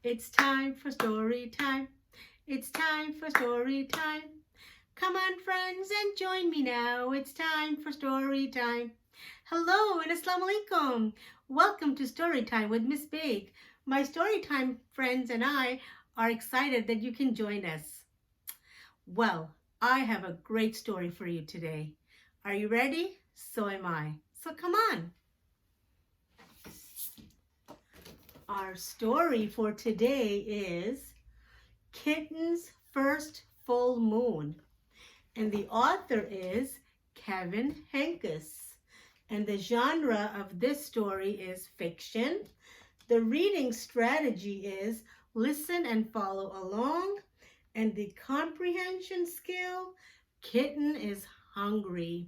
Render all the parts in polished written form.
It's time for story time. It's time for story time. Come on, friends, and join me now. It's time for story time. Hello and Assalamu Alaikum. Welcome to Storytime with Miss Baig. My Storytime friends and I are excited that you can join us. Well, I have a great story for you today. Are you ready? So am I. So come on. Our story for today is Kitten's First Full Moon. And the author is Henkes. And the genre of this story is fiction. The reading strategy is listen and follow along. And the comprehension skill, Kitten is hungry.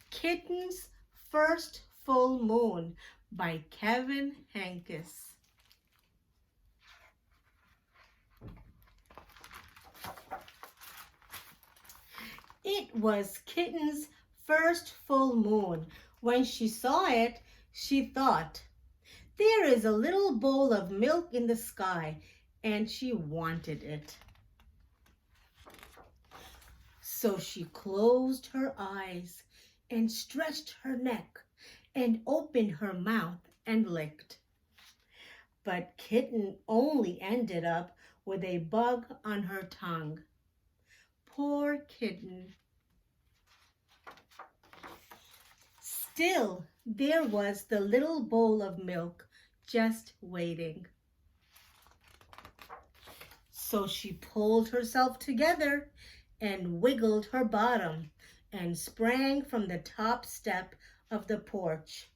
Kitten's First Full Moon by Henkes. It was Kitten's first full moon. When she saw it, she thought, there is a little bowl of milk in the sky, and she wanted it. So she closed her eyes and stretched her neck and opened her mouth and licked. But Kitten only ended up with a bug on her tongue. Poor Kitten. Still, there was the little bowl of milk just waiting. So she pulled herself together and wiggled her bottom and sprang from the top step of the porch.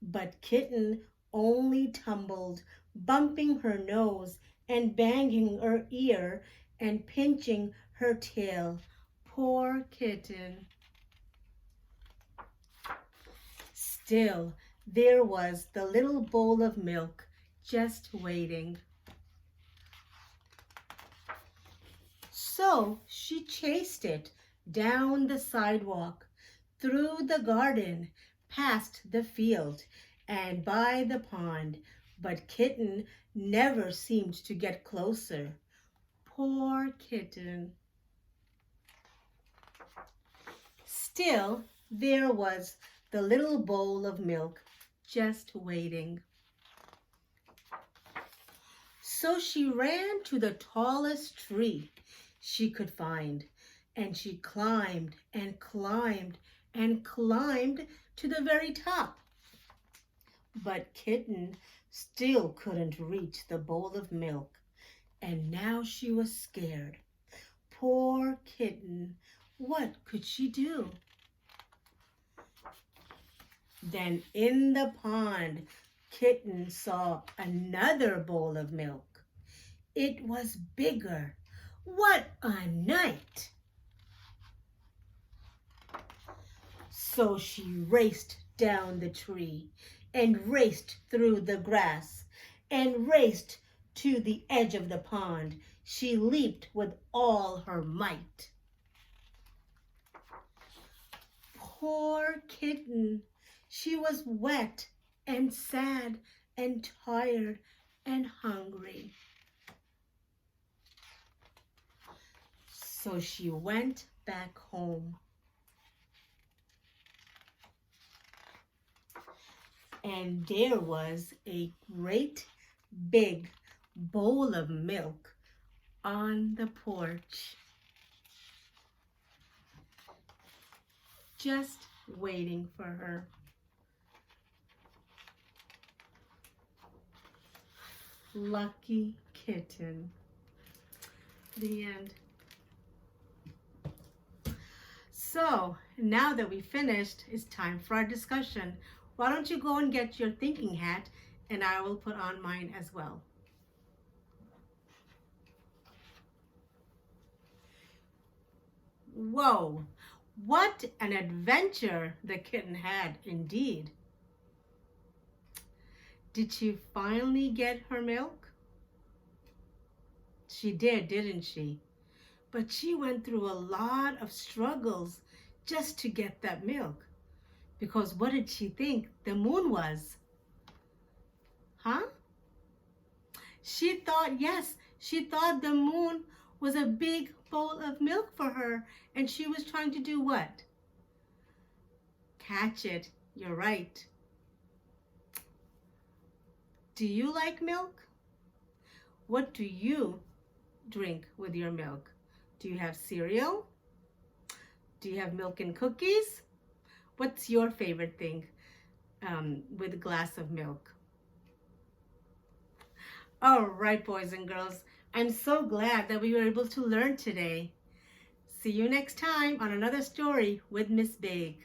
But Kitten only tumbled, bumping her nose and banging her ear and pinching her tail. Poor Kitten. Still, there was the little bowl of milk just waiting. So she chased it down the sidewalk, through the garden, past the field, and by the pond. But Kitten never seemed to get closer. Poor Kitten. Still, there was the little bowl of milk just waiting. So she ran to the tallest tree she could find, and she climbed and climbed and climbed to the very top. But Kitten still couldn't reach the bowl of milk, and now she was scared. Poor Kitten, what could she do? Then in the pond, Kitten saw another bowl of milk. It was bigger. What a night! So she raced down the tree and raced through the grass and raced to the edge of the pond. She leaped with all her might. Poor Kitten. She was wet and sad and tired and hungry. So she went back home. And there was a great big bowl of milk on the porch, just waiting for her. Lucky Kitten. The end. So now that we finished, it's time for our discussion. Why don't you go and get your thinking hat, and I will put on mine as well. Whoa, what an adventure the kitten had indeed. Did she finally get her milk? She did, didn't she? But she went through a lot of struggles just to get that milk. Because what did she think the moon was? Huh? She thought, yes, she thought the moon was a big bowl of milk for her, and she was trying to do what? Catch it. You're right. Do you like milk? What do you drink with your milk? Do you have cereal? Do you have milk and cookies? What's your favorite thing with a glass of milk? All right, boys and girls, I'm so glad that we were able to learn today. See you next time on another story with Miss Baig.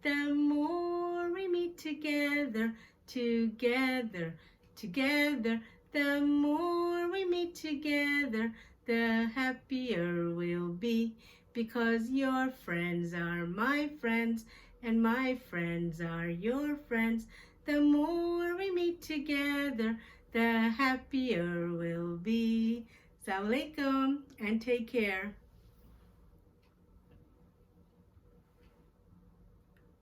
The more we meet together, together, together, the more we meet together, the happier we'll be, because your friends are my friends and my friends are your friends. The more we meet together, the happier we'll be. Assalamu alaikum and take care.